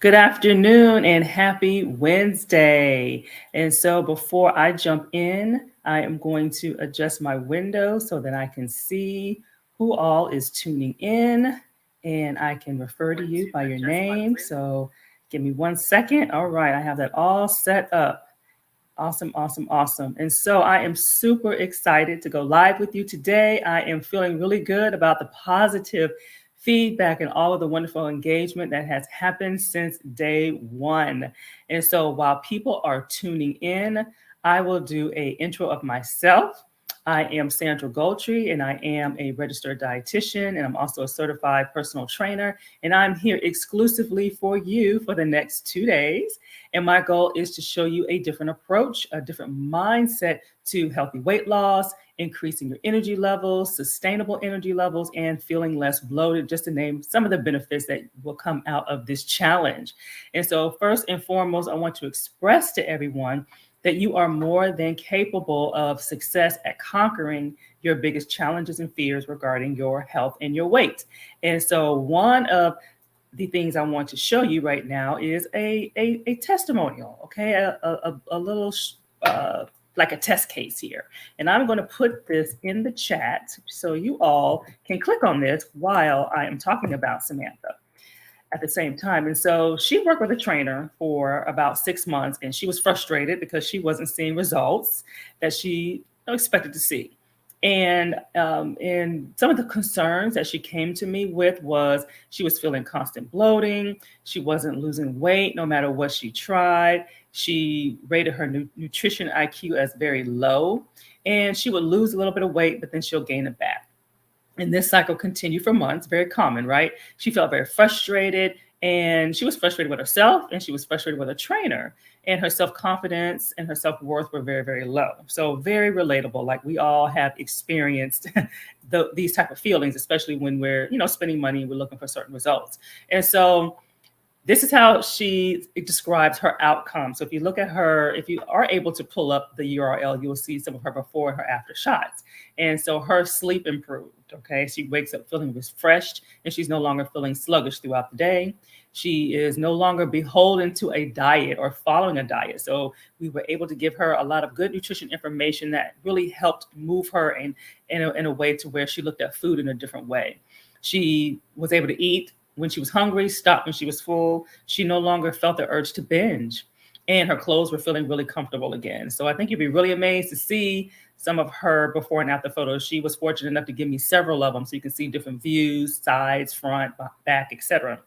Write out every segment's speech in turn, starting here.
Good afternoon and happy Wednesday. And so before I jump in, I am going to adjust my window so that I can see who all is tuning in and I can refer to you by your name. So give me 1 second. All right, I have that all set up. Awesome, awesome, awesome. And so I am super excited to go live with you today. I am feeling really good about the positive feedback and all of the wonderful engagement that has happened since day one. And so while people are tuning in, I will do a intro of myself. I am Sandra Goldtree, and I am a registered dietitian, and I'm also a certified personal trainer. And I'm here exclusively for you for the next 2 days. And my goal is to show you a different approach, a different mindset to healthy weight loss, increasing your energy levels, sustainable energy levels, and feeling less bloated, just to name some of the benefits that will come out of this challenge. And so, first and foremost, I want to express to everyone that you are more than capable of success at conquering your biggest challenges and fears regarding your health and your weight. And so, one of the things I want to show you right now is a testimonial, okay? A little like a test case here. And I'm going to put this in the chat so you all can click on this while I am talking about Samantha at the same time. And so she worked with a trainer for about 6 months, and she was frustrated because she wasn't seeing results that she expected to see. And some of the concerns that she came to me with was she was feeling constant bloating. She wasn't losing weight no matter what she tried. She rated her nutrition IQ as very low, and she would lose a little bit of weight, but then she'll gain it back. And this cycle continued for months, very common, right? She felt very frustrated, and she was frustrated with herself, and she was frustrated with her trainer, and her self-confidence and her self-worth were very, very low. So very relatable. Like, we all have experienced these type of feelings, especially when we're, spending money and we're looking for certain results. And so this is how she describes her outcome. So if you look at her, if you are able to pull up the URL, you will see some of her before and her after shots. And so her sleep improved. Okay. She wakes up feeling refreshed, and she's no longer feeling sluggish throughout the day. She is no longer beholden to a diet or following a diet. So we were able to give her a lot of good nutrition information that really helped move her in a way to where she looked at food in a different way. She was able to eat when she was hungry, stopped when she was full. She no longer felt the urge to binge, and her clothes were feeling really comfortable again. So I think you'd be really amazed to see some of her before and after photos. She was fortunate enough to give me several of them, so you can see different views, sides, front, back, etc.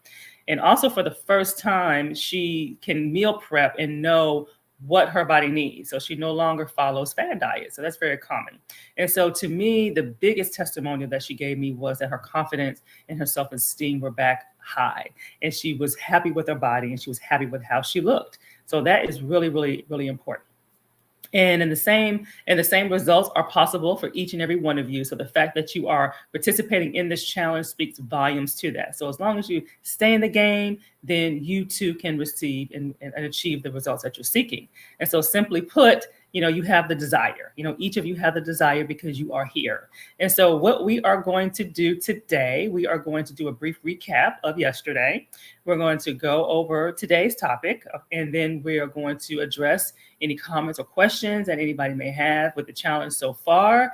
And also, for the first time, she can meal prep and know what her body needs. So she no longer follows fad diets. So that's very common. And so, to me, the biggest testimonial that she gave me was that her confidence and her self-esteem were back high. And she was happy with her body, and she was happy with how she looked. So that is really, really, really important. And the same results are possible for each and every one of you. So the fact that you are participating in this challenge speaks volumes to that. So as long as you stay in the game, then you too can receive and achieve the results that you're seeking. And so, simply put, you have the desire. Each of you have the desire because you are here. And so what we are going to do today, we are going to do a brief recap of yesterday. We're going to go over today's topic, and then we are going to address any comments or questions that anybody may have with the challenge so far.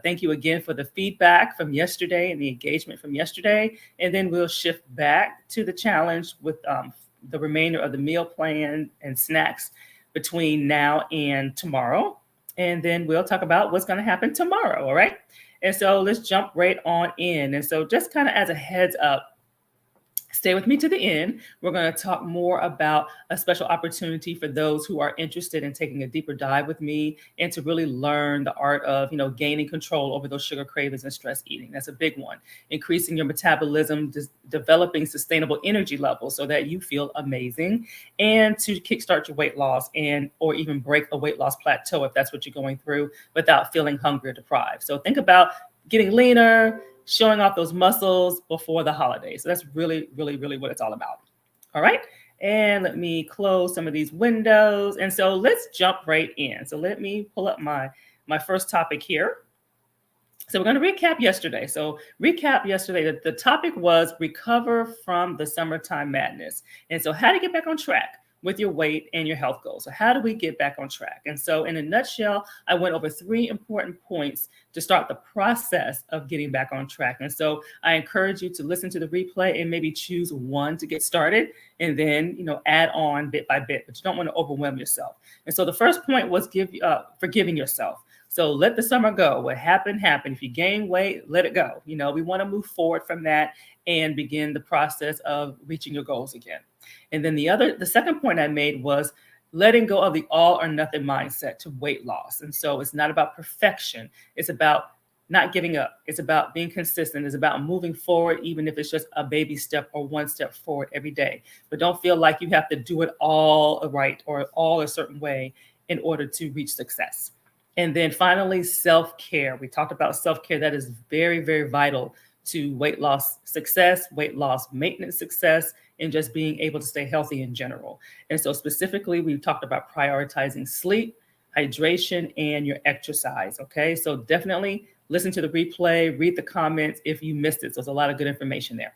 Thank you again for the feedback from yesterday and the engagement from yesterday. And then we'll shift back to the challenge with the remainder of the meal plan and snacks between now and tomorrow. And then we'll talk about what's going to happen tomorrow. All right. And so let's jump right on in. And so, just kind of as a heads up, stay with me to the end. We're going to talk more about a special opportunity for those who are interested in taking a deeper dive with me and to really learn the art of, gaining control over those sugar cravings and stress eating. That's a big one. Increasing your metabolism, developing sustainable energy levels so that you feel amazing, and to kickstart your weight loss or even break a weight loss plateau if that's what you're going through without feeling hungry or deprived. So think about getting leaner, showing off those muscles before the holidays. So that's really, really, really what it's all about. All right. And let me close some of these windows. And so let's jump right in. So let me pull up my first topic here. So we're going to recap yesterday. So recap yesterday, the topic was recover from the summertime madness. And so how to get back on track with your weight and your health goals. So how do we get back on track? And so in a nutshell, I went over 3 important points to start the process of getting back on track. And so I encourage you to listen to the replay and maybe choose one to get started and then, add on bit by bit, but you don't want to overwhelm yourself. And so the first point was forgiving yourself. So let the summer go. What happened, happened. If you gain weight, let it go. We want to move forward from that and begin the process of reaching your goals again. And then the second point I made was letting go of the all or nothing mindset to weight loss. And so it's not about perfection. It's about not giving up. It's about being consistent. It's about moving forward, even if it's just a baby step or one step forward every day. But don't feel like you have to do it all right or all a certain way in order to reach success. And then finally, self-care. We talked about self-care. That is very, very vital to weight loss success, weight loss maintenance success, and just being able to stay healthy in general. And so specifically, we talked about prioritizing sleep, hydration, and your exercise. Okay, so definitely listen to the replay, read the comments if you missed it. So there's a lot of good information there.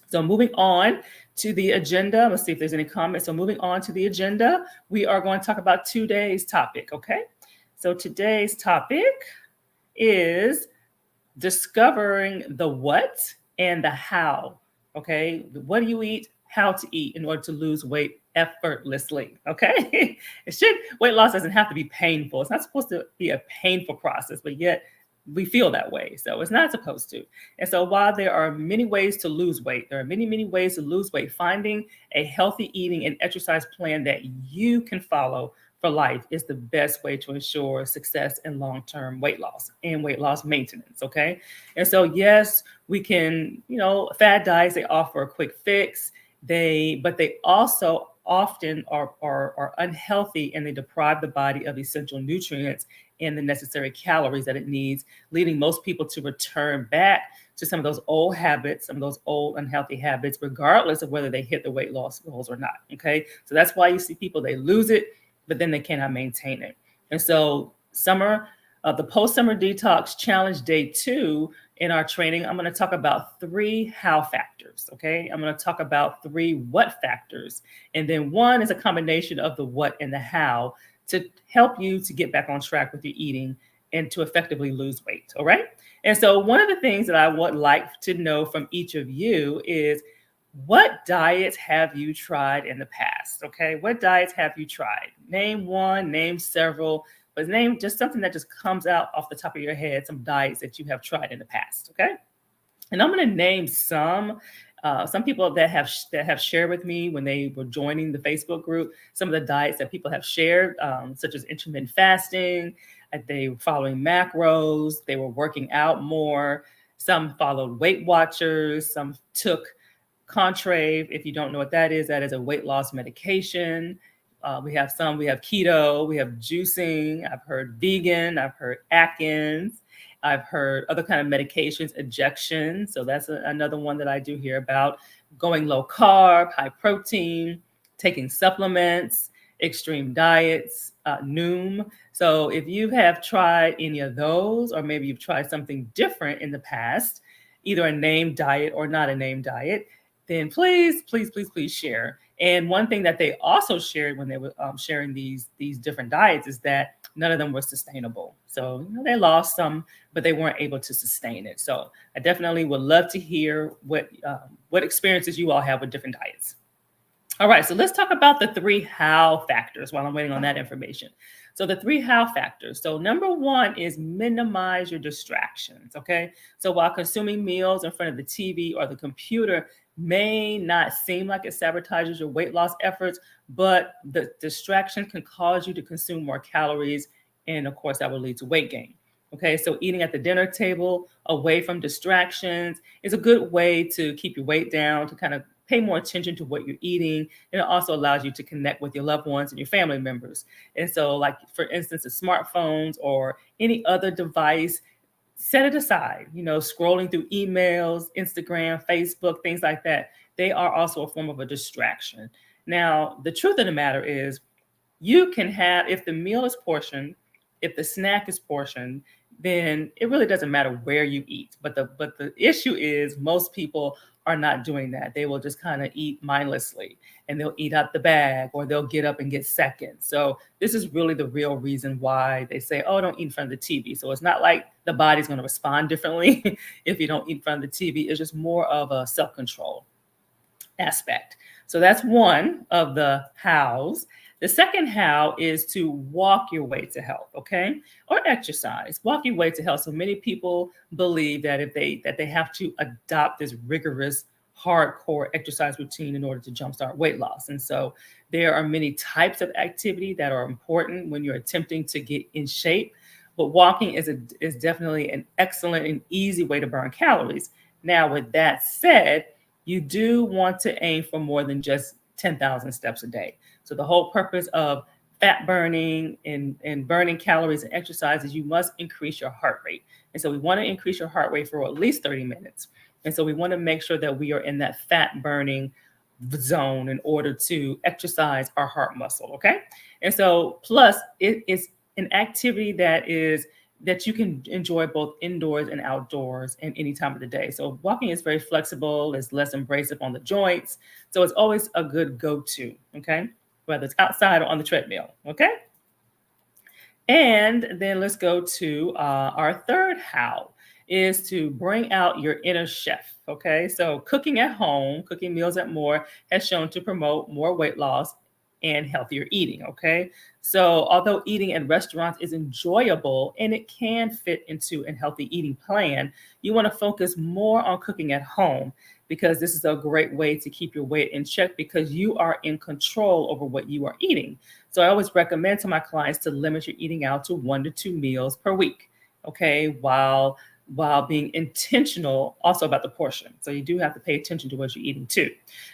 So moving on to the agenda, let's see if there's any comments. So moving on to the agenda, we are going to talk about today's topic. Okay. So today's topic is discovering the what and the how. Okay, what do you eat, how to eat in order to lose weight effortlessly. Okay, weight loss doesn't have to be painful. It's not supposed to be a painful process, but yet we feel that way. So it's not supposed to. And so while there are many ways to lose weight, there are many, many ways to lose weight. Finding a healthy eating and exercise plan that you can follow for life is the best way to ensure success and long-term weight loss and weight loss maintenance. Okay. And so, yes, we can, fad diets, they offer a quick fix. But they also often are unhealthy, and they deprive the body of essential nutrients and the necessary calories that it needs, leading most people to return back to some of those old habits, some of those old unhealthy habits, regardless of whether they hit the weight loss goals or not. Okay. So that's why you see people, they lose it, but then they cannot maintain it. And so the post-summer detox challenge day 2 in our training, I'm going to talk about 3 how factors. Okay. I'm going to talk about 3 what factors. And then 1 is a combination of the what and the how to help you to get back on track with your eating and to effectively lose weight. All right. And so one of the things that I would like to know from each of you is, what diets have you tried in the past? Okay, what diets have you tried? Name one, name several, but name just something that just comes out off the top of your head, some diets that you have tried in the past. Okay, and I'm going to name some people that have shared with me when they were joining the Facebook group, some of the diets that people have shared, such as intermittent fasting. They were following macros. They were working out more. Some followed Weight Watchers. Some took Contrave. If you don't know what that is a weight loss medication. We have keto, we have juicing. I've heard vegan, I've heard Atkins, I've heard other kind of medications, ejection. So that's another one that I do hear about. Going low carb, high protein, taking supplements, extreme diets, Noom. So if you have tried any of those, or maybe you've tried something different in the past, either a named diet or not a named diet, then please share. And one thing that they also shared when they were sharing these different diets is that none of them were sustainable. So they lost some, but they weren't able to sustain it. So I definitely would love to hear what experiences you all have with different diets. All right, so let's talk about the 3 how factors while I'm waiting on that information. So the 3 how factors. So number 1 is minimize your distractions, okay? So while consuming meals in front of the TV or the computer may not seem like it sabotages your weight loss efforts, but the distraction can cause you to consume more calories, and of course that will lead to weight gain. Okay, so eating at the dinner table away from distractions is a good way to keep your weight down, to kind of pay more attention to what you're eating. And it also allows you to connect with your loved ones and your family members. And so, like, for instance, the smartphones or any other device, set it aside. Scrolling through emails, Instagram, Facebook, things like that, they are also a form of a distraction. Now, the truth of the matter is, you can have, if the meal is portioned, if the snack is portioned, then it really doesn't matter where you eat. But the issue is most people are not doing that. They will just kind of eat mindlessly, and they'll eat out the bag, or they'll get up and get seconds. So this is really the real reason why they say, oh, don't eat in front of the TV. So it's not like the body's going to respond differently if you don't eat in front of the TV. It's just more of a self-control aspect. So that's one of the hows. The second how is to walk your way to health, okay? Or exercise. Walk your way to health. So many people believe that they have to adopt this rigorous hardcore exercise routine in order to jumpstart weight loss. And so there are many types of activity that are important when you're attempting to get in shape, but walking is definitely an excellent and easy way to burn calories. Now, with that said, you do want to aim for more than just 10,000 steps a day. So the whole purpose of fat burning and burning calories and exercise is you must increase your heart rate. And so we want to increase your heart rate for at least 30 minutes. And so we want to make sure that we are in that fat burning zone in order to exercise our heart muscle. Okay. And so plus it is an activity that you can enjoy both indoors and outdoors and any time of the day. So walking is very flexible, it's less abrasive on the joints. So it's always a good go-to, okay? Whether it's outside or on the treadmill, okay? And then let's go to our third how is to bring out your inner chef, okay? So cooking at home, cooking meals at more has shown to promote more weight loss and healthier eating, okay? So although eating at restaurants is enjoyable and it can fit into a healthy eating plan, you want to focus more on cooking at home because this is a great way to keep your weight in check because you are in control over what you are eating. So I always recommend to my clients to limit your eating out to 1 to 2 meals per week, okay? While being intentional also about the portion. So you do have to pay attention to what you're eating too.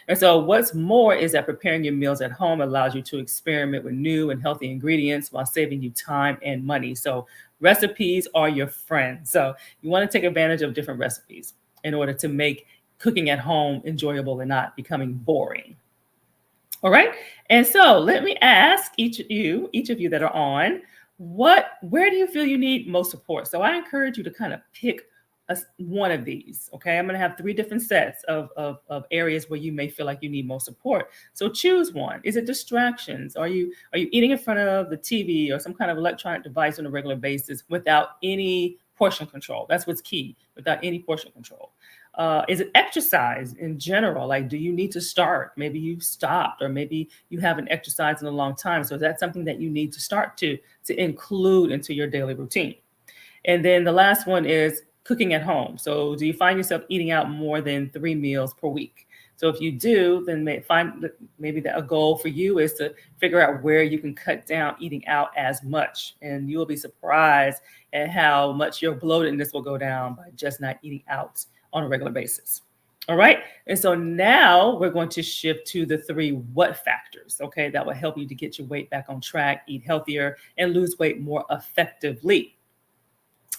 And so what's more is that preparing your meals at home allows you to experiment with new and healthy ingredients while saving you time and money. So recipes are your friend. So you want to take advantage of different recipes in order to make cooking at home enjoyable and not becoming boring. All right. And so let me ask each of you that are on, where do you feel you need most support? So I encourage you to kind of pick one of these. Okay. I'm going to have 3 different sets of areas where you may feel like you need most support. So choose one. Is it distractions? Are you eating in front of the TV or some kind of electronic device on a regular basis without any portion control? That's what's key, without any portion control. Is it exercise in general? Like, do you need to start? Maybe you've stopped, or maybe you haven't exercised in a long time. So that's something that you need to start to include into your daily routine. And then the last one is cooking at home. So do you find yourself eating out more than 3 meals per week? So if you do, then maybe a goal for you is to figure out where you can cut down eating out as much. And you'll be surprised at how much your bloatedness will go down by just not eating out on a regular basis. All right. And so now we're going to shift to the 3 what factors, okay, that will help you to get your weight back on track, eat healthier, and lose weight more effectively.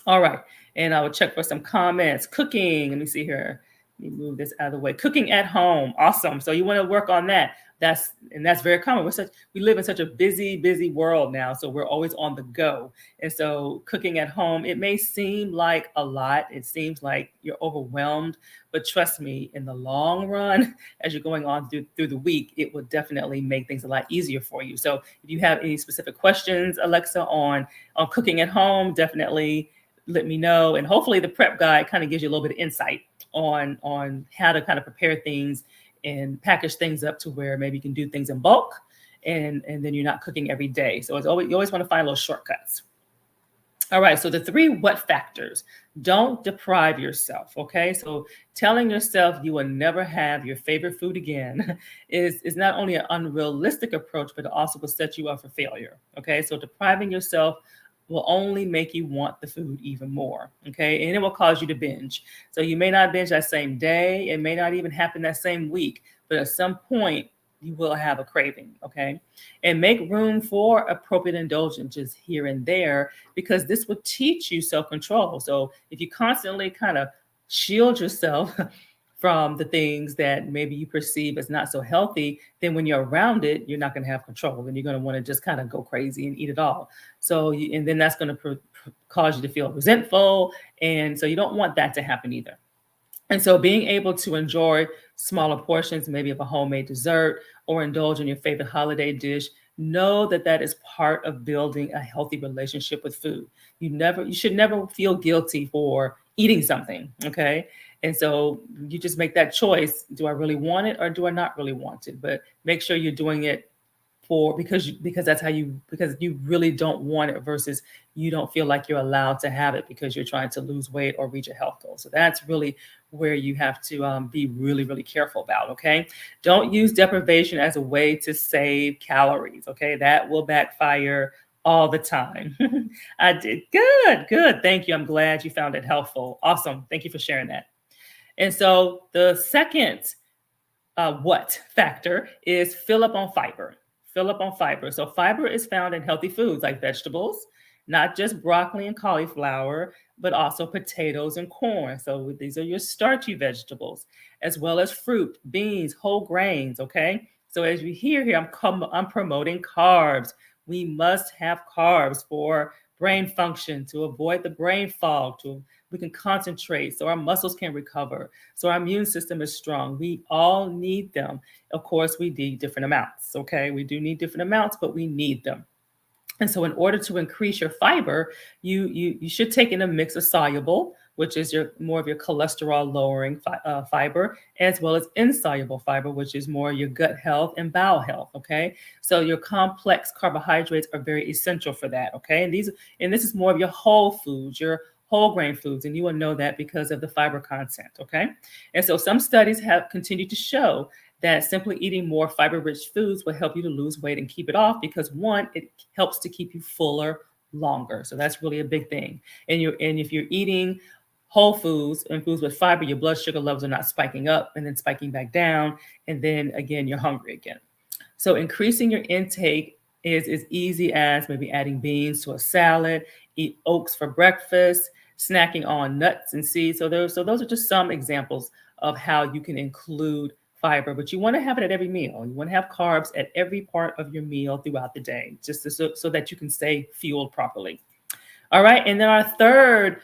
All right. And I will check for some comments. Cooking. Let me see here. Let me move this out of the way. Cooking at home. Awesome. So you want to work on that. That's very common. We live in such a busy world now. So we're always on the go. And so cooking at home, it may seem like a lot. It seems like you're overwhelmed, but trust me, in the long run, as you're going on through the week, it will definitely make things a lot easier for you. So if you have any specific questions, Alexa, on cooking at home, definitely let me know. And hopefully the prep guide kind of gives you a little bit of insight on how to kind of prepare things and package things up to where maybe you can do things in bulk and then you're not cooking every day. So you always want to find little shortcuts. All right, so the 3 what factors. Don't deprive yourself, okay? So telling yourself you will never have your favorite food again is not only an unrealistic approach, but it also will set you up for failure, okay? So depriving yourself will only make you want the food even more, okay? And it will cause you to binge. So you may not binge that same day. It may not even happen that same week, but at some point, you will have a craving, okay? And make room for appropriate indulgences here and there, because this will teach you self-control. So if you constantly kind of shield yourself from the things that maybe you perceive as not so healthy, then when you're around it, you're not going to have control and you're going to want to just kind of go crazy and eat it all. And then that's going to cause you to feel resentful. And so you don't want that to happen either. And so being able to enjoy smaller portions, maybe of a homemade dessert, or indulge in your favorite holiday dish, know that that is part of building a healthy relationship with food. You should never feel guilty for eating something, okay? And so you just make that choice. Do I really want it or do I not really want it? But make sure you're doing it because that's how because you really don't want it versus you don't feel like you're allowed to have it because you're trying to lose weight or reach a health goal. So that's really where you have to be really, really careful about. Okay, don't use deprivation as a way to save calories. Okay, that will backfire all the time. I did good. Thank you. I'm glad you found it helpful. Awesome. Thank you for sharing that. And so the second what factor is fill up on fiber. Fill up on fiber. So fiber is found in healthy foods like vegetables, not just broccoli and cauliflower, but also potatoes and corn. So these are your starchy vegetables, as well as fruit, beans, whole grains. Okay. So as you hear here, I'm promoting carbs. We must have carbs for brain function to avoid the brain fog. We can concentrate so our muscles can recover, so our immune system is strong. We all need them. Of course, we need different amounts. Okay, we do need different amounts, but we need them. And so in order to increase your fiber, you should take in a mix of soluble, which is more of your cholesterol lowering fiber, as well as insoluble fiber, which is more your gut health and bowel health. Okay, so your complex carbohydrates are very essential for that. Okay, and this is more of your whole foods, your whole grain foods, and you will know that because of the fiber content. Okay, and so some studies have continued to show that simply eating more fiber-rich foods will help you to lose weight and keep it off because one, it helps to keep you fuller longer. So that's really a big thing. And if you're eating whole foods and foods with fiber, your blood sugar levels are not spiking up and then spiking back down. And then again, you're hungry again. So increasing your intake is as easy as maybe adding beans to a salad, eat oats for breakfast, snacking on nuts and seeds. So those are just some examples of how you can include fiber, but you want to have it at every meal. You want to have carbs at every part of your meal throughout the day, just so that you can stay fueled properly. All right. And then our third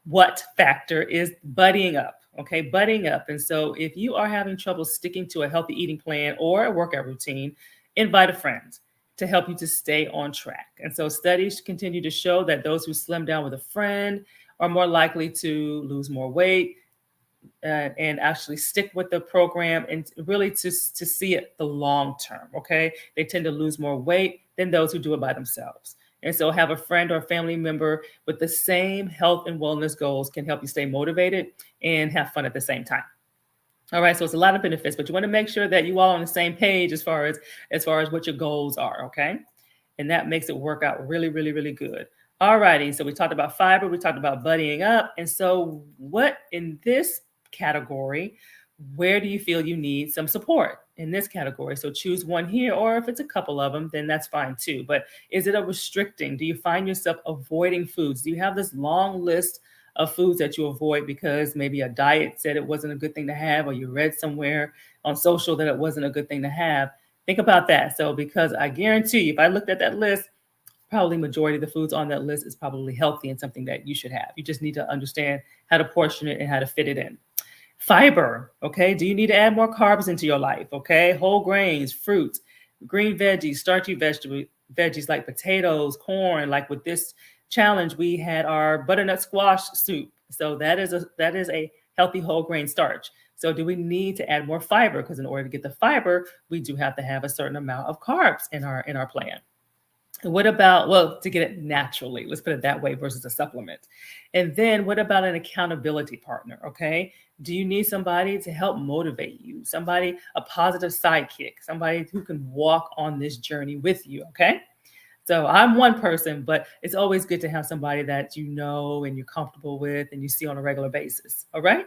what factor is buddying up. Okay, buddying up. And so if you are having trouble sticking to a healthy eating plan or a workout routine, invite a friend to help you to stay on track. And so studies continue to show that those who slim down with a friend are more likely to lose more weight, and actually stick with the program and really to see it the long term. Okay, they tend to lose more weight than those who do it by themselves. And so have a friend or family member with the same health and wellness goals can help you stay motivated and have fun at the same time. All right, so it's a lot of benefits, but you want to make sure that you all on the same page as far as what your goals are. Okay, and that makes it work out really, really, really good. All righty, so we talked about fiber, we talked about buddying up, and so what in this category, where do you feel you need some support in this category? So choose one here, or if it's a couple of them, then that's fine too. But is it a restricting? Do you find yourself avoiding foods? Do you have this long list of foods that you avoid because maybe a diet said it wasn't a good thing to have, or you read somewhere on social that it wasn't a good thing to have? Think about that. So because I guarantee you, if I looked at that list, probably majority of the foods on that list is probably healthy and something that you should have. You just need to understand how to portion it and how to fit it in. Fiber, okay? Do you need to add more carbs into your life, okay? Whole grains, fruits, green veggies, starchy veggies like potatoes, corn. Like with this challenge, we had our butternut squash soup. So that is a healthy whole grain starch. So do we need to add more fiber? Because in order to get the fiber, we do have to have a certain amount of carbs in our plan. And what about, well, to get it naturally, let's put it that way, versus a supplement. And then what about an accountability partner? Okay. Do you need somebody to help motivate you? Somebody, a positive sidekick, somebody who can walk on this journey with you. Okay. So I'm one person, but it's always good to have somebody that you know and you're comfortable with and you see on a regular basis. All right.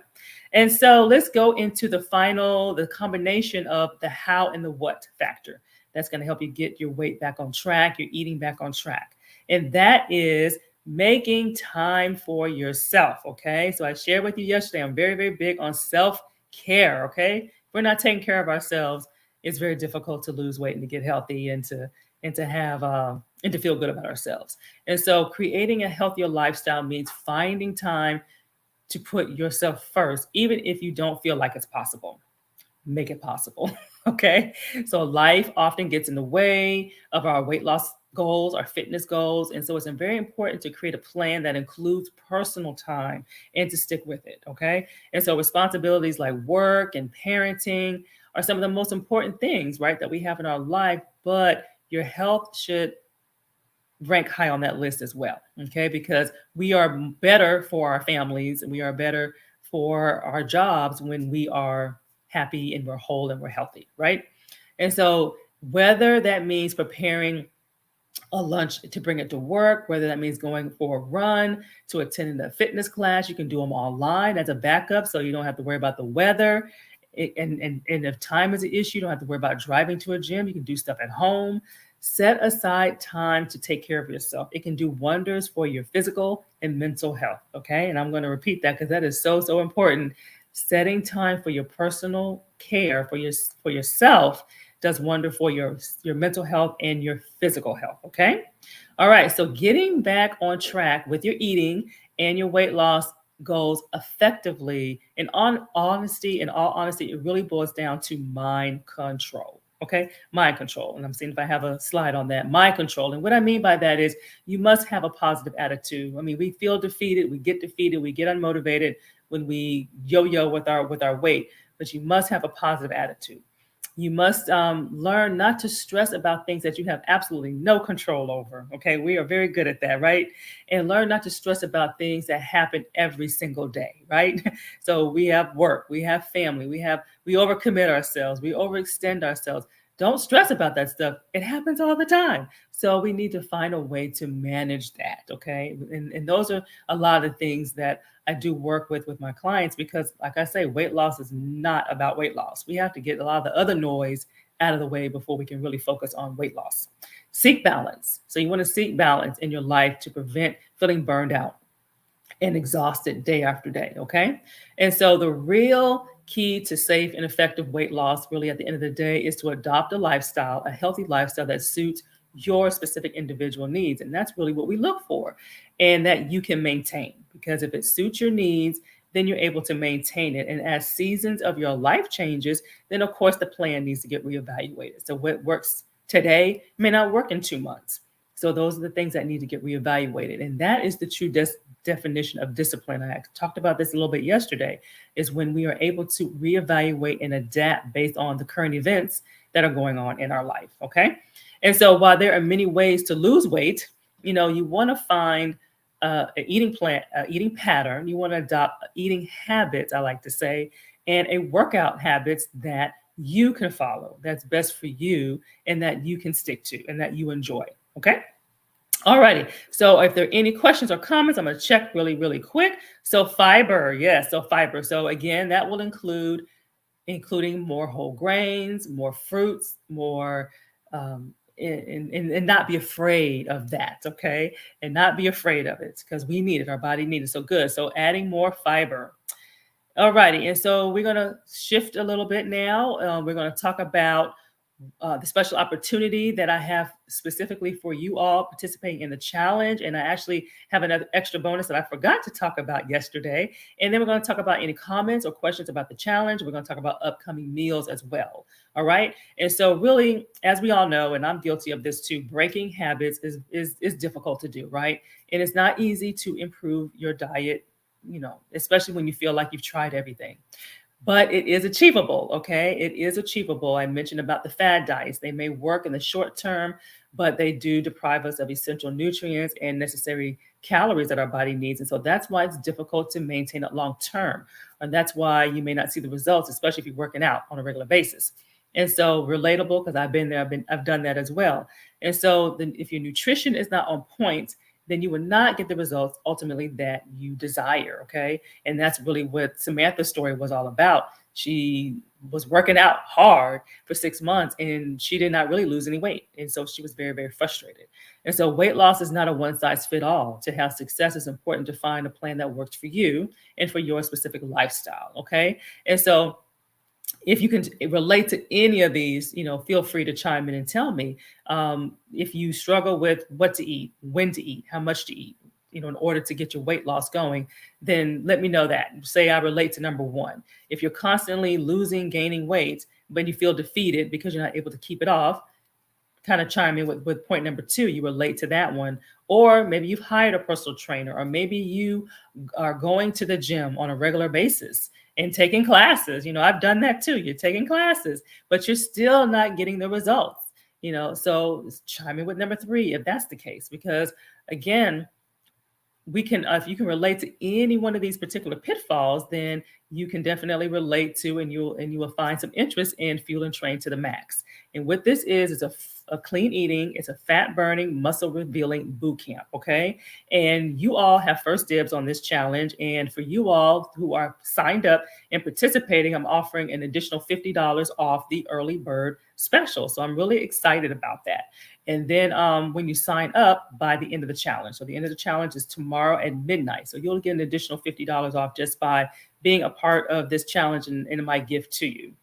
And so let's go into the combination of the how and the what factor. That's going to help you get your weight back on track, your eating back on track. And that is making time for yourself. Okay. So I shared with you yesterday, I'm very, very big on self care. Okay. If we're not taking care of ourselves, it's very difficult to lose weight and to get healthy and to have and to feel good about ourselves. And so creating a healthier lifestyle means finding time to put yourself first, even if you don't feel like it's possible. Make it possible. Okay. So life often gets in the way of our weight loss goals, our fitness goals. And so it's very important to create a plan that includes personal time and to stick with it. Okay. And so responsibilities like work and parenting are some of the most important things, right, that we have in our life. But your health should rank high on that list as well. Okay. Because we are better for our families and we are better for our jobs when we are happy and we're whole and we're healthy. Right. And so, whether that means preparing a lunch to bring it to work, whether that means going for a run, to attending a fitness class, you can do them online as a backup so you don't have to worry about the weather. And if time is an issue, you don't have to worry about driving to a gym. You can do stuff at home. Set aside time to take care of yourself. It can do wonders for your physical and mental health. Okay. And I'm going to repeat that because that is so, so important. Setting time for your personal care for yourself does wonder for your mental health and your physical health. Okay. All right. So getting back on track with your eating and your weight loss goals effectively, in all honesty, it really boils down to mind control. Okay. Mind control. And I'm seeing if I have a slide on that. Mind control. And what I mean by that is you must have a positive attitude. I mean, we feel defeated, we get unmotivated when we yo-yo with our weight, but you must have a positive attitude. You must learn not to stress about things that you have absolutely no control over. Okay, we are very good at that, right? And learn not to stress about things that happen every single day, right? So we have work, we have family, we overcommit ourselves, we overextend ourselves. Don't stress about that stuff. It happens all the time. So we need to find a way to manage that. Okay, and those are a lot of things that I do work with my clients because, like I say, weight loss is not about weight loss. We have to get a lot of the other noise out of the way before we can really focus on weight loss. Seek balance. So you want to seek balance in your life to prevent feeling burned out and exhausted day after day. Okay. And so the real key to safe and effective weight loss, really at the end of the day, is to adopt a healthy lifestyle that suits your specific individual needs. And that's really what we look for and that you can maintain. Because if it suits your needs, then you're able to maintain it. And as seasons of your life changes, then of course the plan needs to get reevaluated. So what works today may not work in 2 months. So those are the things that need to get reevaluated. And that is the true definition of discipline. I talked about this a little bit yesterday, is when we are able to reevaluate and adapt based on the current events that are going on in our life. Okay. And so while there are many ways to lose weight, you want to find an eating pattern. You want to adopt eating habits, I like to say, and a workout habits that you can follow, that's best for you and that you can stick to and that you enjoy. Okay. All righty. So if there are any questions or comments, I'm going to check really, really quick. So fiber. Yes. So fiber. So again, that will including more whole grains, more fruits, more, and not be afraid of that. Okay. And not be afraid of it because we need it. Our body needs it. So good. So adding more fiber. All righty. And so we're going to shift a little bit now. We're going to talk about the special opportunity that I have specifically for you all participating in the challenge. And I actually have another extra bonus that I forgot to talk about yesterday. And then we're going to talk about any comments or questions about the challenge. We're going to talk about upcoming meals as well. All right. And so really, as we all know, and I'm guilty of this too, breaking habits is difficult to do, right? And it's not easy to improve your diet, especially when you feel like you've tried everything. But it is achievable, okay? It is achievable. I mentioned about the fad diets. They may work in the short term, but they do deprive us of essential nutrients and necessary calories that our body needs. And so that's why it's difficult to maintain it long term. And that's why you may not see the results, especially if you're working out on a regular basis. And so relatable, because I've been there, I've done that as well. And so then if your nutrition is not on point, then you will not get the results ultimately that you desire. Okay. And that's really what Samantha's story was all about. She was working out hard for 6 months and she did not really lose any weight. And so she was very, very frustrated. And so weight loss is not a one size fit all. To have success, it's important to find a plan that works for you and for your specific lifestyle. Okay. And so if you can relate to any of these, feel free to chime in and tell me. If you struggle with what to eat, when to eat, how much to eat, in order to get your weight loss going, then let me know that. Say I relate to number one. If you're constantly losing, gaining weight, but you feel defeated because you're not able to keep it off, kind of chime in with point number two. You relate to that one. Or maybe you've hired a personal trainer, or maybe you are going to the gym on a regular basis and taking classes. I've done that too. You're taking classes, but you're still not getting the results. So chime in with number three if that's the case, because again, we can, if you can relate to any one of these particular pitfalls, then you can definitely relate to, and you will find some interest in Fuel and Train to the Max. And what this is a clean eating, it's a fat burning, muscle revealing boot camp. Okay. And you all have first dibs on this challenge. And for you all who are signed up and participating, I'm offering an additional $50 off the early bird special. So I'm really excited about that. And then when you sign up by the end of the challenge, so the end of the challenge is tomorrow at midnight. So you'll get an additional $50 off just by being a part of this challenge and my gift to you.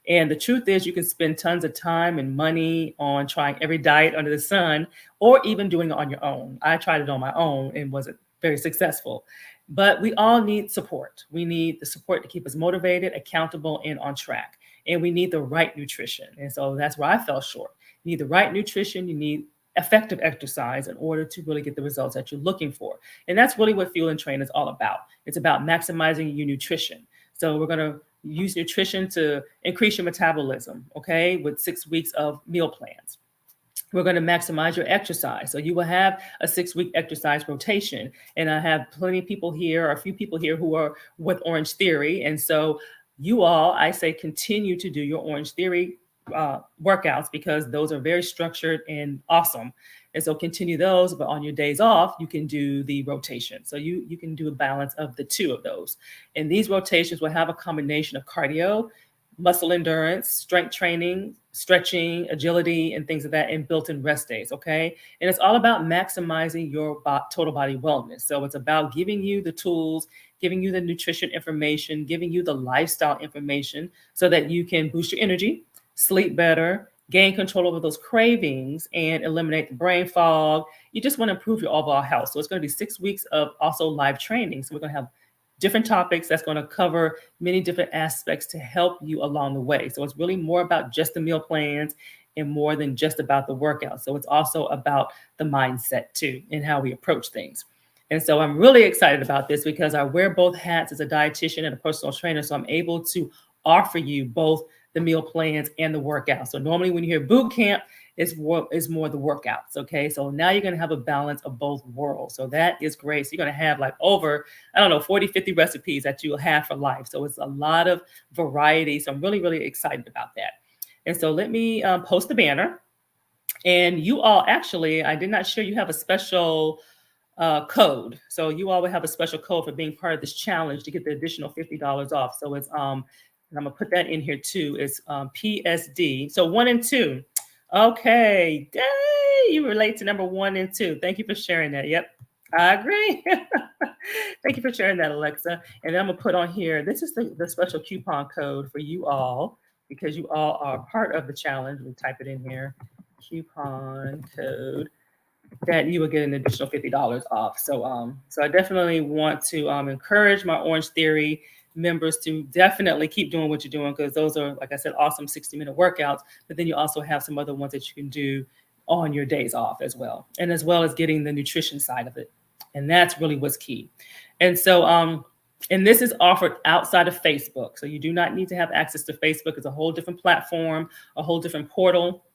And the truth is, you can spend tons of time and money on trying every diet under the sun, or even doing it on your own. I tried it on my own and wasn't very successful. But we all need support. We need the support to keep us motivated, accountable, and on track. And we need the right nutrition. And so that's where I fell short. You need the right nutrition. You need effective exercise in order to really get the results that you're looking for. And that's really what Fuel and Train is all about. It's about maximizing your nutrition. So we're going to use nutrition to increase your metabolism, okay, with 6 weeks of meal plans. We're going to maximize your exercise. So you will have a 6-week exercise rotation. And I have plenty of people here, or a few people here who are with Orange Theory. And so you all, I say, continue to do your Orange Theory workouts, because those are very structured and awesome. And so continue those, but on your days off, you can do the rotation. So you can do a balance of the two of those. And these rotations will have a combination of cardio, muscle endurance, strength training, stretching, agility, and things of that, and built-in rest days, okay? And it's all about maximizing your total body wellness. So it's about giving you the tools, giving you the nutrition information, giving you the lifestyle information so that you can boost your energy, sleep better, gain control over those cravings, and eliminate the brain fog. You just want to improve your overall health. So it's going to be 6 weeks of also live training. So we're going to have different topics that's going to cover many different aspects to help you along the way. So it's really more about just the meal plans and more than just about the workout. So it's also about the mindset too, and how we approach things. And so I'm really excited about this because I wear both hats as a dietitian and a personal trainer. So I'm able to offer you both the meal plans and the workouts. So normally when you hear boot camp, it's more the workouts. Okay. So now you're going to have a balance of both worlds. So that is great. So you're going to have like over, 40, 50 recipes that you'll have for life. So it's a lot of variety. So I'm really, really excited about that. And so let me post the banner. And you all, actually, I did not share, you have a special code. So you all will have a special code for being part of this challenge to get the additional $50 off. So it's, and I'm gonna put that in here too. It's PSD. So 1 and 2. Okay. Yay, you relate to number 1 and 2. Thank you for sharing that. Yep, I agree. Thank you for sharing that, Alexa. And I'm gonna put on here, this is the special coupon code for you all, because you all are part of the challenge. Let me type it in here. Coupon code that you will get an additional $50 off. So so I definitely want to encourage my Orange Theory members to definitely keep doing what you're doing, because those are, like I said, awesome 60-minute workouts. But then you also have some other ones that you can do on your days off as well, and as well as getting the nutrition side of it. And that's really what's key. And so and this is offered outside of Facebook. So you do not need to have access to Facebook. It's a whole different platform, a whole different portal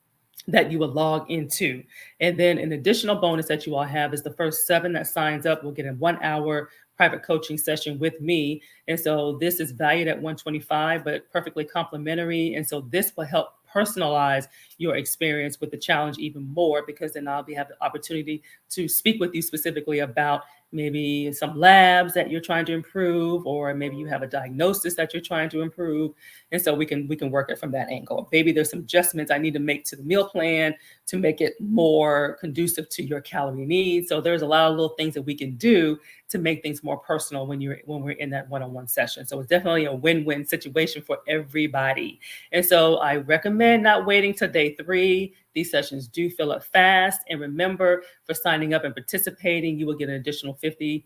that you will log into. And then an additional bonus that you all have is the first 7 that signs up will get a 1-hour private coaching session with me. And so this is valued at $125, but perfectly complimentary. And so this will help personalize your experience with the challenge even more, because then I'll have the opportunity to speak with you specifically about maybe some labs that you're trying to improve, or maybe you have a diagnosis that you're trying to improve. And so we can work it from that angle. Maybe there's some adjustments I need to make to the meal plan to make it more conducive to your calorie needs. So there's a lot of little things that we can do to make things more personal when we're in that one-on-one session. So it's definitely a win-win situation for everybody. And so I recommend not waiting till day 3. These sessions do fill up fast. And remember, for signing up and participating, you will get an additional $50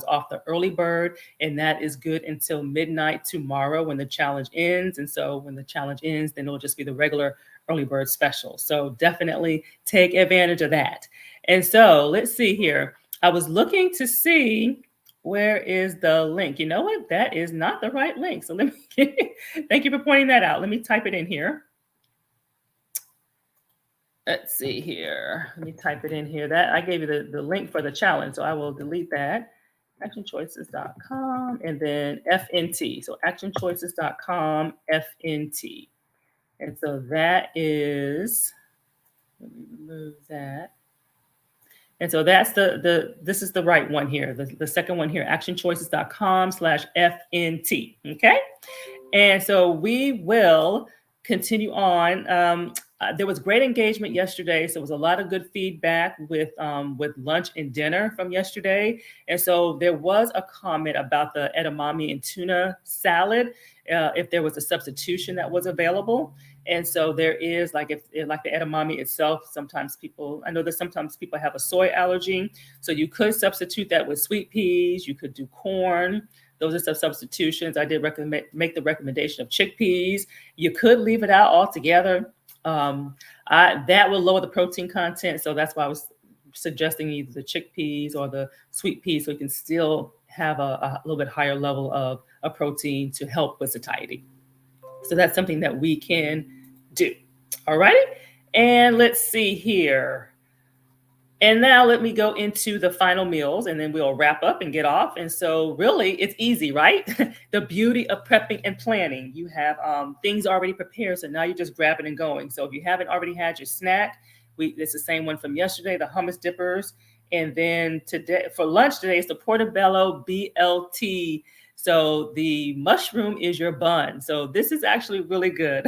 off the early bird. And that is good until midnight tomorrow when the challenge ends. And so when the challenge ends, then it'll just be the regular early bird special. So definitely take advantage of that. And so let's see here. I was looking to see where is the link. You know what? That is not the right link. So let me thank you for pointing that out. Let me type it in here. Let's see here. Let me type it in here. That I gave you the link for the challenge. So I will delete that. Actionchoices.com and then FNT. So actionchoices.com FNT. And so that is, let me remove that. And so that's this is the right one here. The second one here, actionchoices.com/FNT. Okay. And so we will continue on. There was great engagement yesterday. So it was a lot of good feedback with lunch and dinner from yesterday. And so there was a comment about the edamame and tuna salad, if there was a substitution that was available. And so there is, like the edamame itself, I know that sometimes people have a soy allergy. So you could substitute that with sweet peas. You could do corn. Those are some substitutions. I did make the recommendation of chickpeas. You could leave it out altogether. That will lower the protein content. So that's why I was suggesting either the chickpeas or the sweet peas, so you can still have a little bit higher level of protein to help with satiety. So that's something that we can do. All righty. And let's see here. And now let me go into the final meals, and then we'll wrap up and get off. And so really it's easy, right? The beauty of prepping and planning. You have things already prepared. So now you're just grabbing and going. So if you haven't already had your snack, it's the same one from yesterday, the hummus dippers. And then today, for lunch today, it's the portobello BLT. So the mushroom is your bun. So this is actually really good.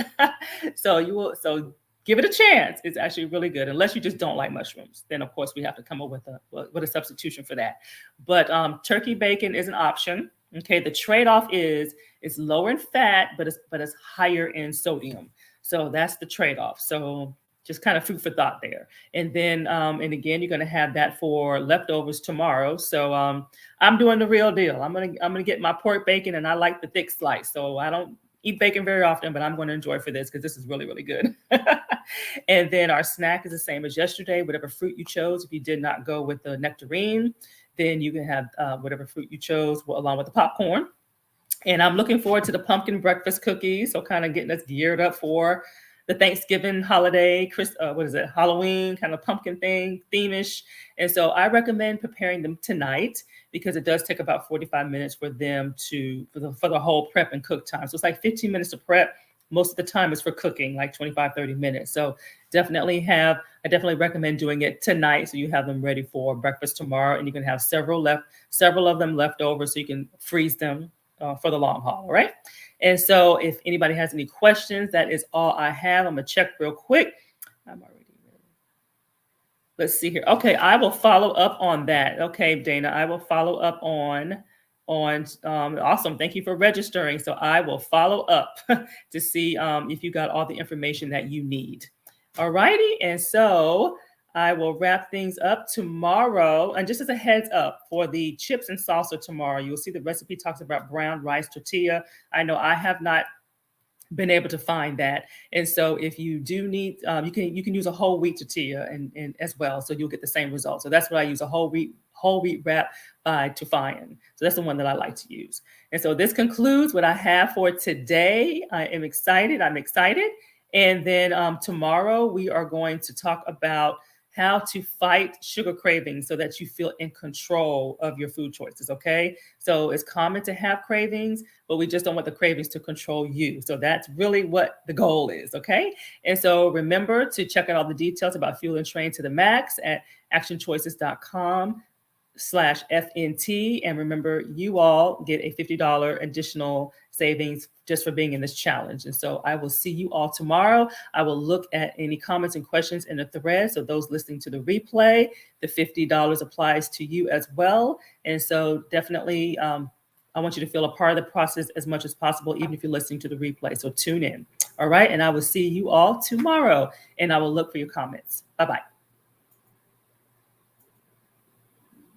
So give it a chance. It's actually really good, unless you just don't like mushrooms. Then of course we have to come up with a substitution for that. But turkey bacon is an option. Okay, the trade-off is it's lower in fat, but it's higher in sodium. So that's the trade-off. So just kind of food for thought there. And then, and again, you're going to have that for leftovers tomorrow. So I'm doing the real deal. I'm gonna get my pork bacon, and I like the thick slice. So I don't eat bacon very often, but I'm going to enjoy for this because this is really, really good. And then our snack is the same as yesterday. Whatever fruit you chose. If you did not go with the nectarine, then you can have whatever fruit you chose along with the popcorn. And I'm looking forward to the pumpkin breakfast cookies. So kind of getting us geared up for the Thanksgiving holiday, Halloween kind of pumpkin theme-ish. And so I recommend preparing them tonight, because it does take about 45 minutes for them for the whole prep and cook time. So it's like 15 minutes to prep. Most of the time is for cooking, like 25, 30 minutes. So I definitely recommend doing it tonight, so you have them ready for breakfast tomorrow, and you can have several of them left over, so you can freeze them for the long haul. All right. And so if anybody has any questions, that is all I have. I'm going to check real quick. Let's see here. Okay, I will follow up on that. Okay, Dana, I will follow up on awesome. Thank you for registering. So I will follow up to see if you got all the information that you need. All righty. And so I will wrap things up tomorrow. And just as a heads up, for the chips and salsa tomorrow, you'll see the recipe talks about brown rice tortilla. I know I have not been able to find that. And so if you do need, you can use a whole wheat tortilla and as well. So you'll get the same result. So that's what I use, a whole wheat wrap by Tufayan. So that's the one that I like to use. And so this concludes what I have for today. I'm excited. And then tomorrow we are going to talk about how to fight sugar cravings so that you feel in control of your food choices, okay? So it's common to have cravings, but we just don't want the cravings to control you. So that's really what the goal is, okay? And so remember to check out all the details about Fuel and Train to the Max at actionchoices.com FNT. And remember, you all get a $50 additional savings just for being in this challenge. And so I will see you all tomorrow. I will look at any comments and questions in the thread. So those listening to the replay, the $50 applies to you as well. And so definitely, I want you to feel a part of the process as much as possible, even if you're listening to the replay. So tune in. All right. And I will see you all tomorrow, and I will look for your comments. Bye-bye.